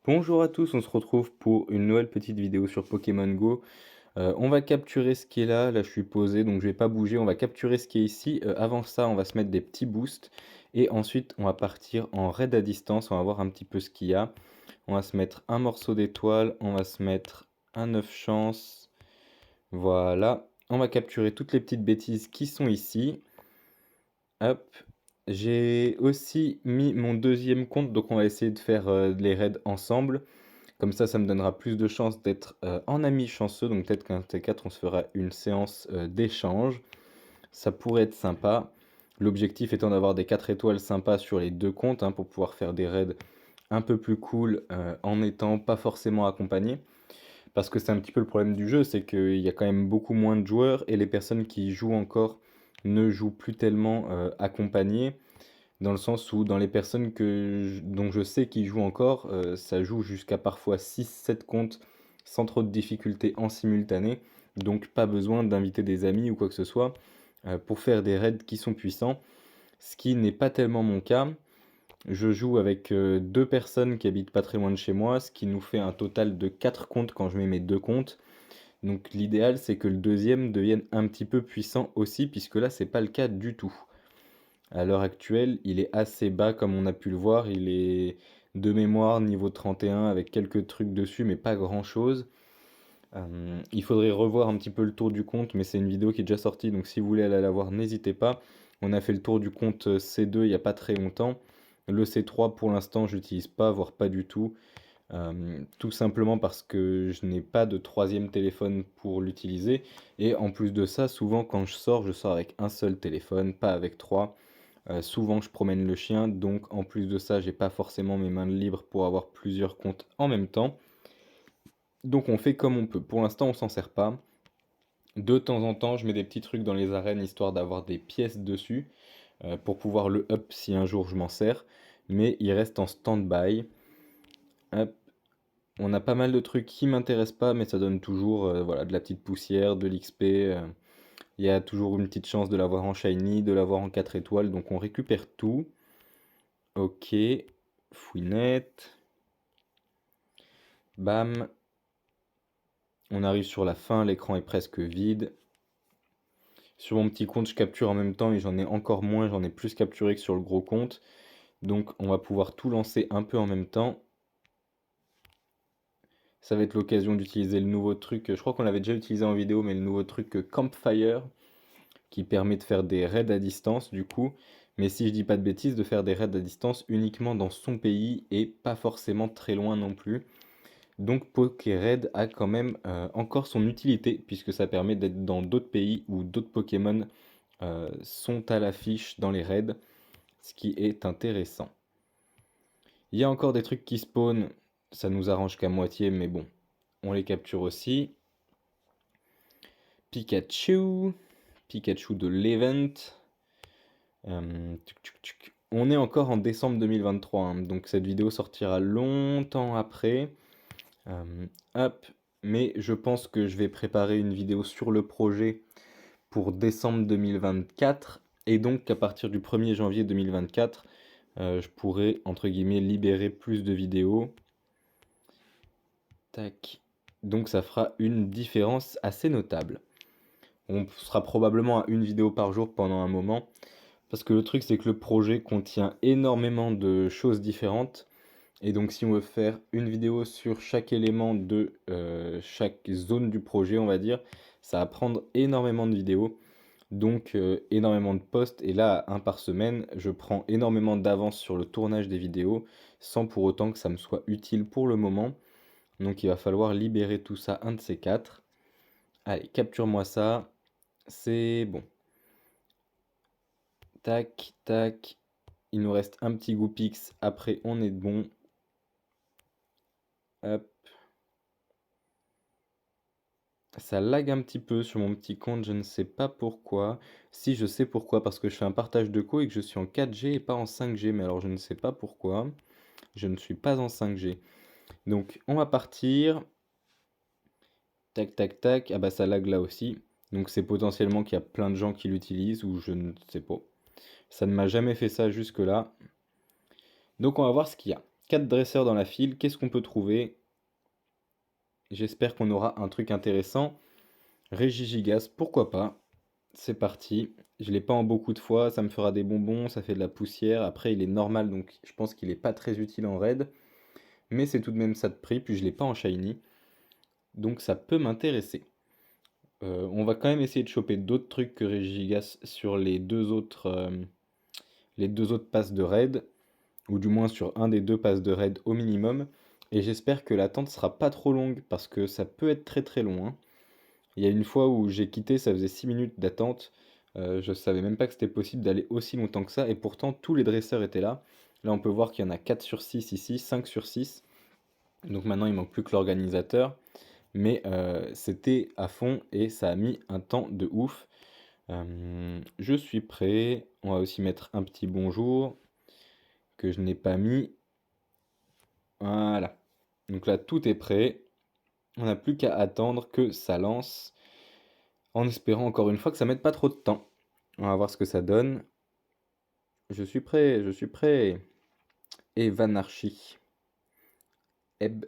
Bonjour à tous, on se retrouve pour une nouvelle petite vidéo sur Pokémon Go. On va capturer ce qui est là, là je suis posé donc je vais pas bouger, on va capturer ce qui est ici. Avant ça, on va se mettre des petits boosts et ensuite on va partir en raid à distance, on va voir un petit peu ce qu'il y a. On va se mettre un morceau d'étoile, on va se mettre un œuf chance, voilà. On va capturer toutes les petites bêtises qui sont ici. Hop, j'ai aussi mis mon deuxième compte, donc on va essayer de faire les raids ensemble. Comme ça me donnera plus de chances d'être en ami chanceux. Donc peut-être qu'un de ces quatre, on se fera une séance d'échange. Ça pourrait être sympa. L'objectif étant d'avoir des 4 étoiles sympas sur les deux comptes hein, pour pouvoir faire des raids un peu plus cool en étant pas forcément accompagné. Parce que c'est un petit peu le problème du jeu, c'est qu'il y a quand même beaucoup moins de joueurs et les personnes qui jouent encore ne jouent plus tellement accompagnées. Dans le sens où dans les personnes dont je sais qu'ils jouent encore, ça joue jusqu'à parfois 6-7 comptes sans trop de difficultés en simultané. Donc pas besoin d'inviter des amis ou quoi que ce soit pour faire des raids qui sont puissants. Ce qui n'est pas tellement mon cas. Je joue avec deux personnes qui habitent pas très loin de chez moi, ce qui nous fait un total de 4 comptes quand je mets mes deux comptes. Donc l'idéal c'est que le deuxième devienne un petit peu puissant aussi, puisque là c'est pas le cas du tout. À l'heure actuelle, il est assez bas comme on a pu le voir. Il est de mémoire niveau 31 avec quelques trucs dessus, mais pas grand-chose. Il faudrait revoir un petit peu le tour du compte, mais c'est une vidéo qui est déjà sortie, donc si vous voulez aller la voir, n'hésitez pas. On a fait le tour du compte C2 il n'y a pas très longtemps. Le C3 pour l'instant, je n'utilise pas, voire pas du tout. Tout simplement parce que je n'ai pas de troisième téléphone pour l'utiliser. Et en plus de ça, souvent quand je sors avec un seul téléphone, pas avec trois. Souvent je promène le chien, donc en plus de ça, j'ai pas forcément mes mains libres pour avoir plusieurs comptes en même temps. Donc on fait comme on peut. Pour l'instant, on s'en sert pas. De temps en temps, je mets des petits trucs dans les arènes histoire d'avoir des pièces dessus pour pouvoir le up si un jour je m'en sers. Mais il reste en stand-by. Hop. On a pas mal de trucs qui m'intéressent pas, mais ça donne toujours voilà, de la petite poussière, de l'XP. Il y a toujours une petite chance de l'avoir en shiny, de l'avoir en 4 étoiles, donc on récupère tout. Ok, fouinette. Bam. On arrive sur la fin, l'écran est presque vide. Sur mon petit compte, je capture en même temps et j'en ai encore moins, j'en ai plus capturé que sur le gros compte. Donc on va pouvoir tout lancer un peu en même temps. Ça va être l'occasion d'utiliser le nouveau truc, je crois qu'on l'avait déjà utilisé en vidéo, mais le nouveau truc Campfire, qui permet de faire des raids à distance du coup. Mais si je dis pas de bêtises, de faire des raids à distance uniquement dans son pays et pas forcément très loin non plus. Donc Pokéred a quand même encore son utilité, puisque ça permet d'être dans d'autres pays où d'autres Pokémon sont à l'affiche dans les raids, ce qui est intéressant. Il y a encore des trucs qui spawnent, ça nous arrange qu'à moitié, mais bon, on les capture aussi. Pikachu, Pikachu de l'event. On est encore en décembre 2023, hein, donc cette vidéo sortira longtemps après. Hop, mais je pense que je vais préparer une vidéo sur le projet pour décembre 2024 et donc qu'à partir du 1er janvier 2024, je pourrai entre guillemets libérer plus de vidéos. Tac. Donc ça fera une différence assez notable. On sera probablement à une vidéo par jour pendant un moment parce que le truc c'est que le projet contient énormément de choses différentes. Et donc si on veut faire une vidéo sur chaque élément de chaque zone du projet, on va dire, ça va prendre énormément de vidéos, donc énormément de posts. Et là, un par semaine, je prends énormément d'avance sur le tournage des vidéos, sans pour autant que ça me soit utile pour le moment. Donc il va falloir libérer tout ça, un de ces quatre. Allez, capture-moi ça. C'est bon. Tac, tac. Il nous reste un petit Goupix, après on est bon. Hop. Ça lag un petit peu sur mon petit compte, je ne sais pas pourquoi. Si, je sais pourquoi, parce que je fais un partage de co et que je suis en 4G et pas en 5G, mais alors je ne sais pas pourquoi. Je ne suis pas en 5G. Donc on va partir. Tac, tac, tac. Ah bah ça lag là aussi. Donc c'est potentiellement qu'il y a plein de gens qui l'utilisent ou je ne sais pas. Ça ne m'a jamais fait ça jusque-là. Donc on va voir ce qu'il y a. 4 dresseurs dans la file, qu'est-ce qu'on peut trouver? J'espère qu'on aura un truc intéressant. Régigigas, pourquoi pas? C'est parti. Je l'ai pas en beaucoup de fois, ça me fera des bonbons, ça fait de la poussière. Après, il est normal, donc je pense qu'il est pas très utile en raid. Mais c'est tout de même ça de prix, puis je l'ai pas en shiny. Donc ça peut m'intéresser. On va quand même essayer de choper d'autres trucs que Régigigas sur les deux autres passes de raid. Ou du moins sur un des deux passes de raid au minimum. Et j'espère que l'attente sera pas trop longue, parce que ça peut être très très long, hein. Il y a une fois où j'ai quitté, ça faisait 6 minutes d'attente. Je savais même pas que c'était possible d'aller aussi longtemps que ça, et pourtant tous les dresseurs étaient là. Là, on peut voir qu'il y en a 4 sur 6 ici, 5 sur 6. Donc maintenant, il manque plus que l'organisateur. Mais c'était à fond et ça a mis un temps de ouf. Je suis prêt. On va aussi mettre un petit bonjour que je n'ai pas mis. Voilà. Donc là, tout est prêt. On n'a plus qu'à attendre que ça lance. En espérant encore une fois que ça mette pas trop de temps. On va voir ce que ça donne. Je suis prêt, je suis prêt. Et Vanarchy. Eb,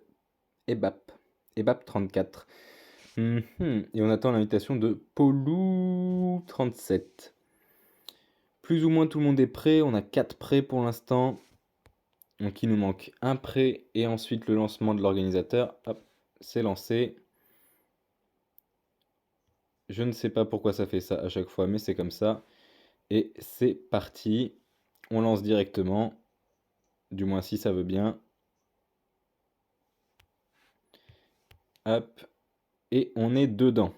Ebap. Ebap 34. Et on attend l'invitation de Polou 37. Plus ou moins tout le monde est prêt. On a 4 prêts pour l'instant. Donc il nous manque un prêt et ensuite le lancement de l'organisateur. Hop, c'est lancé. Je ne sais pas pourquoi ça fait ça à chaque fois, mais c'est comme ça. Et c'est parti. On lance directement. Du moins si ça veut bien. Hop. Et on est dedans.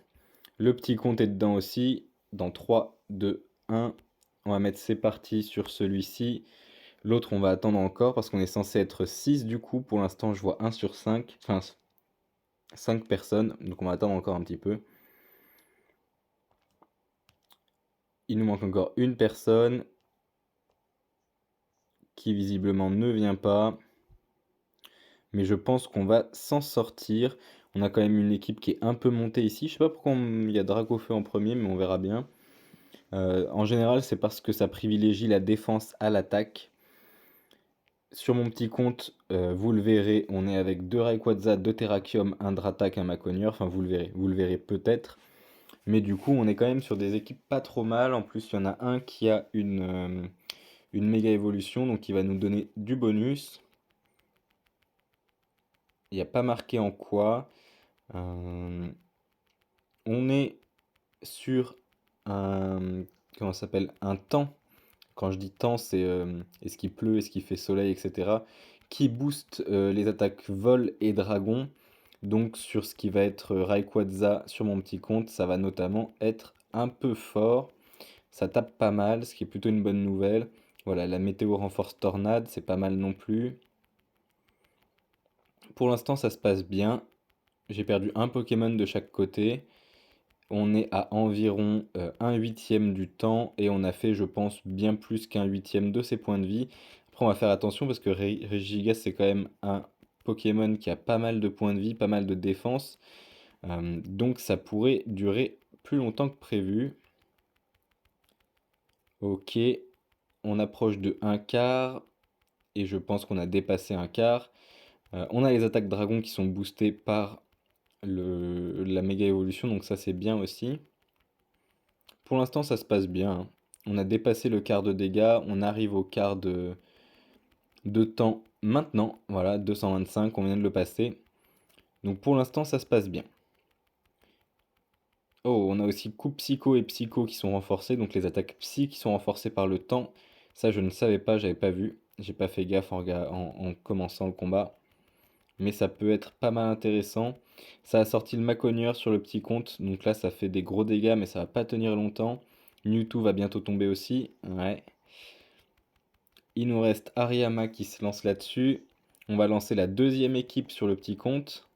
Le petit compte est dedans aussi. Dans 3, 2, 1. On va mettre c'est parti sur celui-ci. L'autre, on va attendre encore parce qu'on est censé être 6 du coup. Pour l'instant, je vois 1 sur 5. Enfin, 5 personnes. Donc on va attendre encore un petit peu. Il nous manque encore une personne qui visiblement ne vient pas. Mais je pense qu'on va s'en sortir. On a quand même une équipe qui est un peu montée ici. Je sais pas pourquoi il y a Dracofeu en premier, mais on verra bien. En général, c'est parce que ça privilégie la défense à l'attaque. Sur mon petit compte, vous le verrez, on est avec 2 Rayquaza, 2 Terrakium, un Dratak, un Maconieur. Enfin, vous le verrez peut-être. Mais du coup, on est quand même sur des équipes pas trop mal. En plus, il y en a un qui a une méga évolution, donc il va nous donner du bonus. Il n'y a pas marqué en quoi. On est sur un, comment ça s'appelle, un temps. Quand je dis temps, c'est est-ce qu'il pleut, est-ce qu'il fait soleil, etc. Qui booste les attaques vol et dragon. Donc sur ce qui va être Rayquaza sur mon petit compte, ça va notamment être un peu fort. Ça tape pas mal, ce qui est plutôt une bonne nouvelle. Voilà, la météo renforce tornade, c'est pas mal non plus. Pour l'instant, ça se passe bien. J'ai perdu un Pokémon de chaque côté. On est à environ un huitième du temps et on a fait, je pense, bien plus qu'un huitième de ses points de vie. Après, on va faire attention parce que Regigigas, c'est quand même un Pokémon qui a pas mal de points de vie, pas mal de défense. Donc ça pourrait durer plus longtemps que prévu. Ok, on approche de un quart et je pense qu'on a dépassé un quart. On a les attaques dragons qui sont boostées par la méga évolution, donc ça c'est bien aussi. Pour l'instant, ça se passe bien, hein. On a dépassé le quart de dégâts, on arrive au quart de temps maintenant. Voilà, 225, on vient de le passer. Donc pour l'instant, ça se passe bien. Oh, on a aussi coup psycho et psycho qui sont renforcés, donc les attaques psy qui sont renforcées par le temps. Ça, je ne savais pas, j'avais pas vu. J'ai pas fait gaffe en commençant le combat. Mais ça peut être pas mal intéressant. Ça a sorti le Maconieur sur le petit compte, donc là ça fait des gros dégâts, mais ça va pas tenir longtemps. Mewtwo va bientôt tomber aussi. Ouais. Il nous reste Ariama qui se lance là-dessus. On va lancer la deuxième équipe sur le petit compte.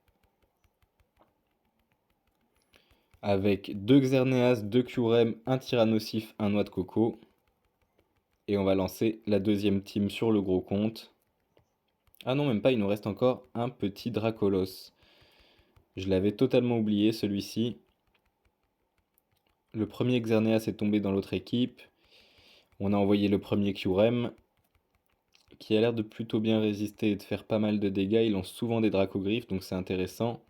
Avec 2 Xerneas, 2 Kyurem, un Tyrannosif, un Noix de Coco. Et on va lancer la deuxième team sur le gros compte. Ah non, même pas, il nous reste encore un petit Dracolos. Je l'avais totalement oublié celui-ci. Le premier Xerneas est tombé dans l'autre équipe. On a envoyé le premier Kyurem. qui a l'air de plutôt bien résister et de faire pas mal de dégâts. Il lance souvent des dracogriffes, donc c'est intéressant.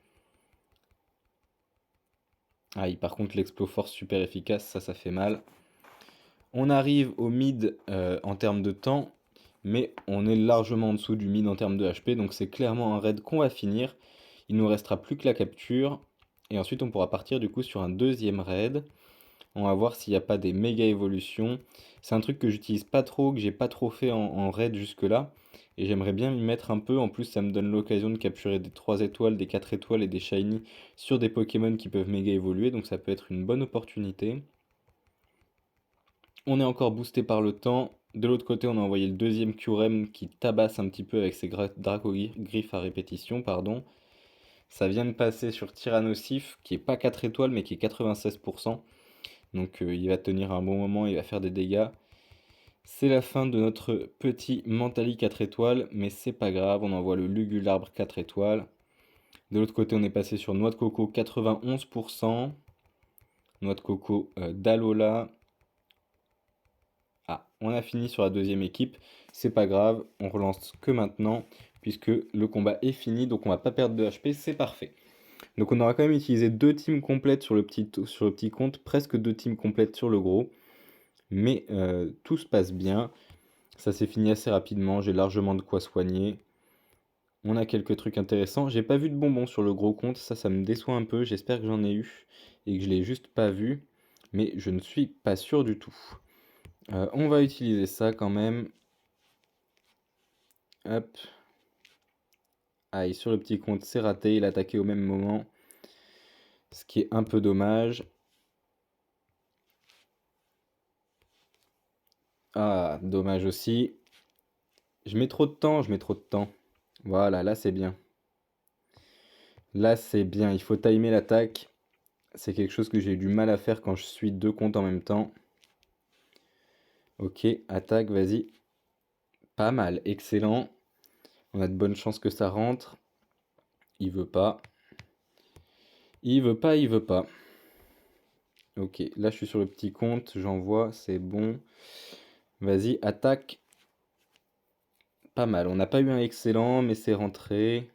Ah, par contre, l'exploforce super efficace, ça fait mal. On arrive au mid en termes de temps, mais on est largement en dessous du mid en termes de HP, donc c'est clairement un raid qu'on va finir. Il nous restera plus que la capture, et ensuite on pourra partir du coup sur un deuxième raid. On va voir s'il n'y a pas des méga évolutions. C'est un truc que j'utilise pas trop, que j'ai pas trop fait en raid jusque-là, et j'aimerais bien m'y mettre un peu. En plus, ça me donne l'occasion de capturer des 3 étoiles, des 4 étoiles et des shiny sur des Pokémon qui peuvent méga évoluer, donc ça peut être une bonne opportunité. On est encore boosté par le temps. De l'autre côté, on a envoyé le deuxième Curem qui tabasse un petit peu avec ses Dracogriffes à répétition, pardon. Ça vient de passer sur Tyrannosif, qui est pas 4 étoiles, mais qui est 96%. Donc il va tenir un bon moment, il va faire des dégâts. C'est la fin de notre petit Mentali 4 étoiles, mais c'est pas grave, on envoie le Lugularbre 4 étoiles. De l'autre côté, on est passé sur Noix de Coco 91%. Noix de Coco d'Alola. Ah, on a fini sur la deuxième équipe, c'est pas grave, on relance que maintenant, puisque le combat est fini, donc on va pas perdre de HP, c'est parfait. Donc on aura quand même utilisé 2 teams complètes sur le petit compte, presque 2 teams complètes sur le gros, mais tout se passe bien, ça s'est fini assez rapidement, j'ai largement de quoi soigner. On a quelques trucs intéressants, j'ai pas vu de bonbons sur le gros compte, ça me déçoit un peu, j'espère que j'en ai eu, et que je l'ai juste pas vu, mais je ne suis pas sûr du tout. On va utiliser ça quand même. Hop. Aïe, sur le petit compte, c'est raté. Il a attaqué au même moment. Ce qui est un peu dommage. Ah, dommage aussi. Je mets trop de temps, je mets trop de temps. Voilà, là c'est bien. Là c'est bien, il faut timer l'attaque. C'est quelque chose que j'ai eu du mal à faire quand je suis 2 comptes en même temps. Ok, attaque, vas-y. Pas mal, excellent. On a de bonnes chances que ça rentre. Il veut pas. Il veut pas, il veut pas. Ok, là je suis sur le petit compte, j'envoie, c'est bon. Vas-y, attaque. Pas mal, on n'a pas eu un excellent, mais c'est rentré.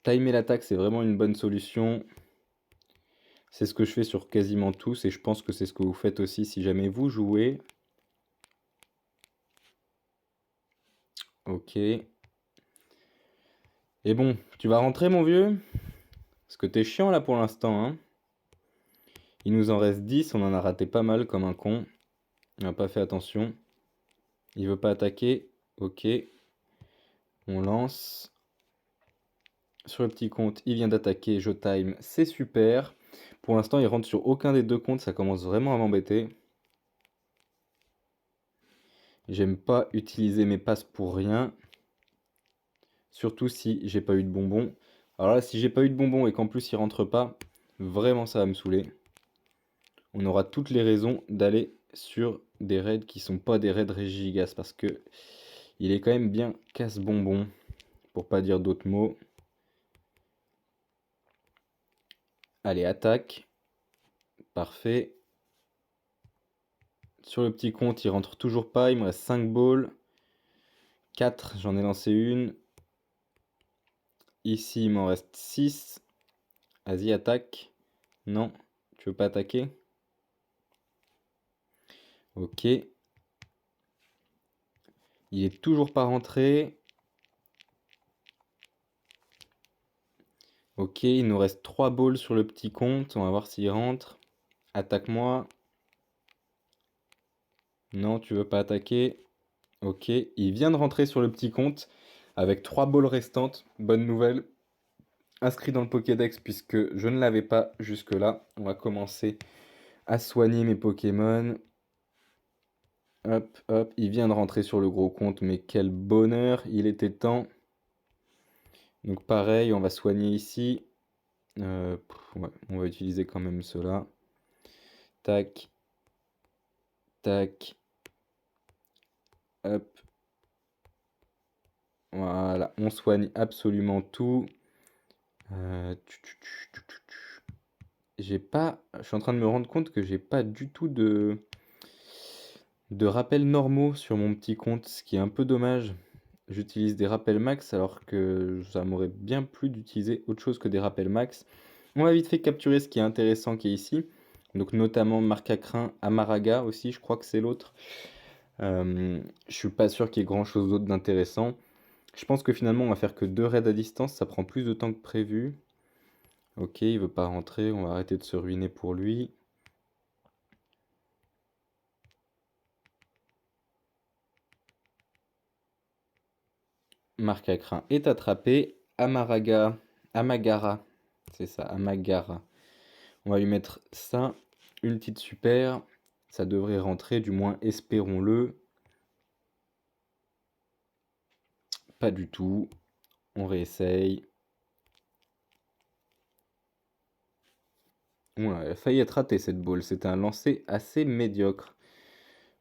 Timer l'attaque, c'est vraiment une bonne solution. C'est ce que je fais sur quasiment tous, et je pense que c'est ce que vous faites aussi si jamais vous jouez. Ok. Et bon, tu vas rentrer mon vieux? Parce que t'es chiant là pour l'instant, hein. Il nous en reste 10, on en a raté pas mal comme un con. On n'a pas fait attention. Il veut pas attaquer. Ok. On lance. Sur le petit compte, il vient d'attaquer, je time, c'est super. Pour l'instant, il rentre sur aucun des 2 comptes, ça commence vraiment à m'embêter. J'aime pas utiliser mes passes pour rien. Surtout si j'ai pas eu de bonbons. Alors là, si j'ai pas eu de bonbons et qu'en plus il rentre pas, vraiment ça va me saouler. On aura toutes les raisons d'aller sur des raids qui sont pas des raids Régigas parce que il est quand même bien casse-bonbon, pour pas dire d'autres mots. Allez, attaque. Parfait. Sur le petit compte, il rentre toujours pas. Il me reste 5 balls. 4, j'en ai lancé une. Ici, il m'en reste 6. Vas-y, attaque. Non, tu veux pas attaquer? Ok. Il est toujours pas rentré. Ok, il nous reste 3 balls sur le petit compte. On va voir s'il rentre. Attaque-moi. Non, tu veux pas attaquer. Ok, il vient de rentrer sur le petit compte avec 3 balls restantes. Bonne nouvelle. Inscrit dans le Pokédex puisque je ne l'avais pas jusque-là. On va commencer à soigner mes Pokémon. Hop, hop, il vient de rentrer sur le gros compte, mais quel bonheur, il était temps. Donc pareil, on va soigner ici. Ouais, on va utiliser quand même cela. Tac, tac, hop. Voilà, on soigne absolument tout. J'ai pas... Je suis en train de me rendre compte que j'ai pas du tout de... de rappels normaux sur mon petit compte, ce qui est un peu dommage. J'utilise des rappels max alors que ça m'aurait bien plu d'utiliser autre chose que des rappels max. On va vite fait capturer ce qui est intéressant qui est ici. Donc notamment Marcacrin, Amaraga aussi, je crois que c'est l'autre. Je suis pas sûr qu'il y ait grand chose d'autre d'intéressant. Je pense que finalement on va faire que 2 raids à distance, ça prend plus de temps que prévu. Ok, il veut pas rentrer, on va arrêter de se ruiner pour lui. Marcacrin est attrapé. Amagara, c'est ça, Amagara. On va lui mettre ça, une petite super. Ça devrait rentrer, du moins espérons-le. Pas du tout. On réessaye. Ouais, elle a failli être ratée cette balle. C'était un lancer assez médiocre.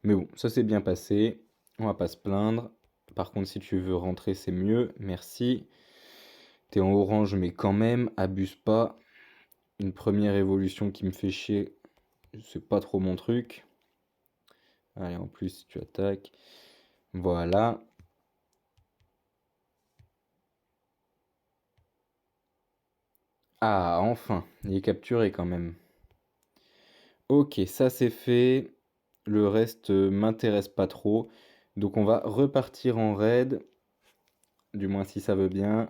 Mais bon, ça s'est bien passé. On va pas se plaindre. Par contre, si tu veux rentrer, c'est mieux. Merci. T'es en orange, mais quand même, abuse pas. Une première évolution qui me fait chier, c'est pas trop mon truc. Allez, en plus, tu attaques. Voilà. Ah, enfin, il est capturé quand même. Ok, ça c'est fait. Le reste m'intéresse pas trop. Donc on va repartir en raid. Du moins si ça veut bien.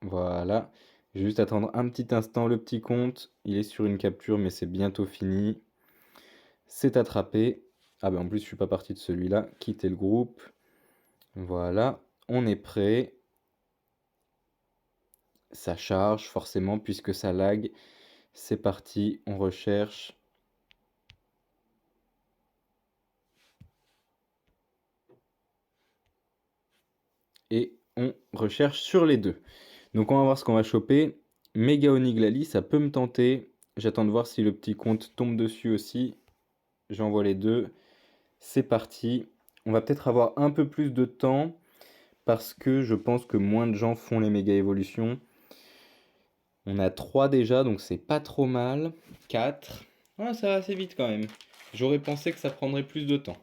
Voilà. Je vais juste attendre un petit instant le petit compte. Il est sur une capture mais c'est bientôt fini. C'est attrapé. Ah ben en plus je suis pas parti de celui-là. Quitter le groupe. Voilà. On est prêt. Ça charge forcément puisque ça lag. C'est parti. On recherche. Et on recherche sur les deux. Donc on va voir ce qu'on va choper. Méga Oniglali, ça peut me tenter. J'attends de voir si le petit compte tombe dessus aussi. J'envoie les deux. C'est parti. On va peut-être avoir un peu plus de temps parce que je pense que moins de gens font les méga évolutions. On a 3 déjà, donc c'est pas trop mal. 4. Ah, ça va assez vite quand même. J'aurais pensé que ça prendrait plus de temps.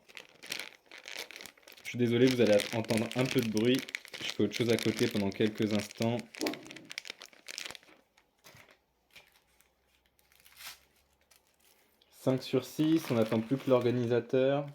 Je suis désolé, vous allez entendre un peu de bruit. Je fais autre chose à côté pendant quelques instants. 5 sur 6, on n'attend plus que l'organisateur.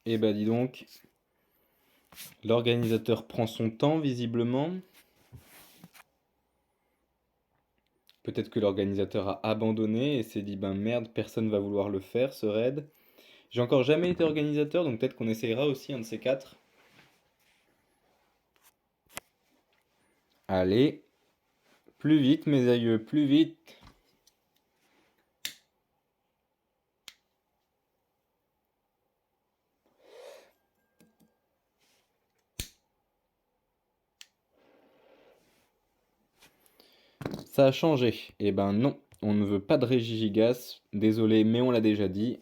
Et bah dis donc, l'organisateur prend son temps visiblement. Peut-être que l'organisateur a abandonné et s'est dit ben merde, personne va vouloir le faire ce raid. J'ai encore jamais été organisateur donc peut-être qu'on essayera aussi un de ces quatre. Allez, plus vite mes aïeux, plus vite. Ça a changé. Eh ben non, on ne veut pas de Régigigas. Désolé, mais on l'a déjà dit.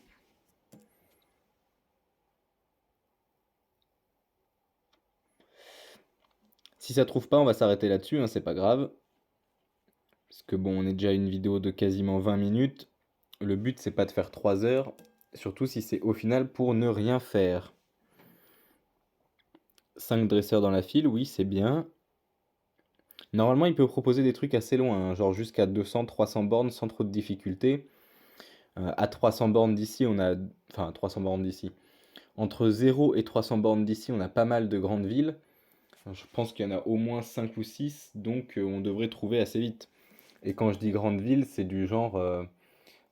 Si ça trouve pas, on va s'arrêter là-dessus, hein, c'est pas grave. Parce que bon, on est déjà à une vidéo de quasiment 20 minutes. Le but, c'est pas de faire 3 heures. Surtout si c'est au final pour ne rien faire. 5 dresseurs dans la file, oui, c'est bien. Normalement, il peut proposer des trucs assez loin, hein, genre jusqu'à 200-300 bornes sans trop de difficultés. À 300 bornes d'ici, on a... Enfin, 300 bornes d'ici. Entre 0 et 300 bornes d'ici, on a pas mal de grandes villes. Je pense qu'il y en a au moins 5 ou 6, donc on devrait trouver assez vite. Et quand je dis grande ville, c'est du genre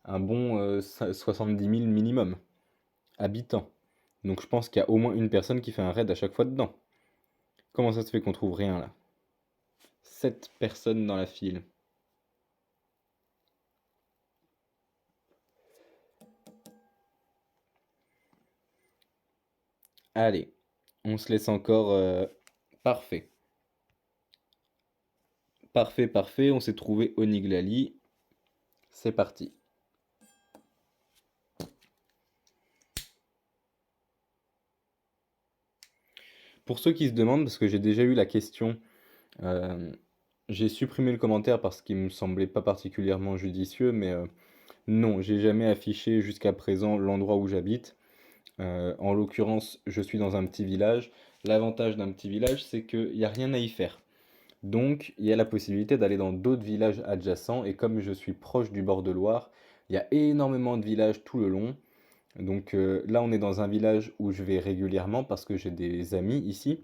un bon 70 000 minimum habitants. Donc je pense qu'il y a au moins une personne qui fait un raid à chaque fois dedans. Comment ça se fait qu'on trouve rien là? 7 personnes dans la file. Allez, on se laisse encore... Parfait. Parfait, parfait, on s'est trouvé Oniglali. c'est parti. Pour ceux qui se demandent, parce que j'ai déjà eu la question, euh, j'ai supprimé le commentaire parce qu'il me semblait pas particulièrement judicieux, mais non, j'ai jamais affiché jusqu'à présent l'endroit où j'habite. En l'occurrence, je suis dans un petit village. L'avantage d'un petit village, c'est qu'il n'y a rien à y faire. Donc, il y a la possibilité d'aller dans d'autres villages adjacents. Et comme je suis proche du bord de Loire, il y a énormément de villages tout le long. Donc là, on est dans un village où je vais régulièrement parce que j'ai des amis ici.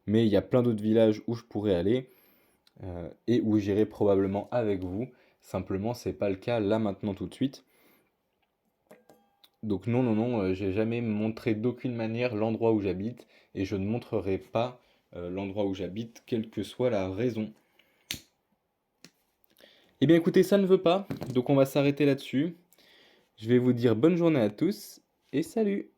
Mais il y a plein d'autres villages où je pourrais aller et où j'irai probablement avec vous. Simplement, c'est pas le cas là maintenant tout de suite. Donc non, non, non, j'ai jamais montré d'aucune manière l'endroit où j'habite et je ne montrerai pas l'endroit où j'habite, quelle que soit la raison. Eh bien écoutez, ça ne veut pas, donc on va s'arrêter là-dessus. Je vais vous dire bonne journée à tous et salut!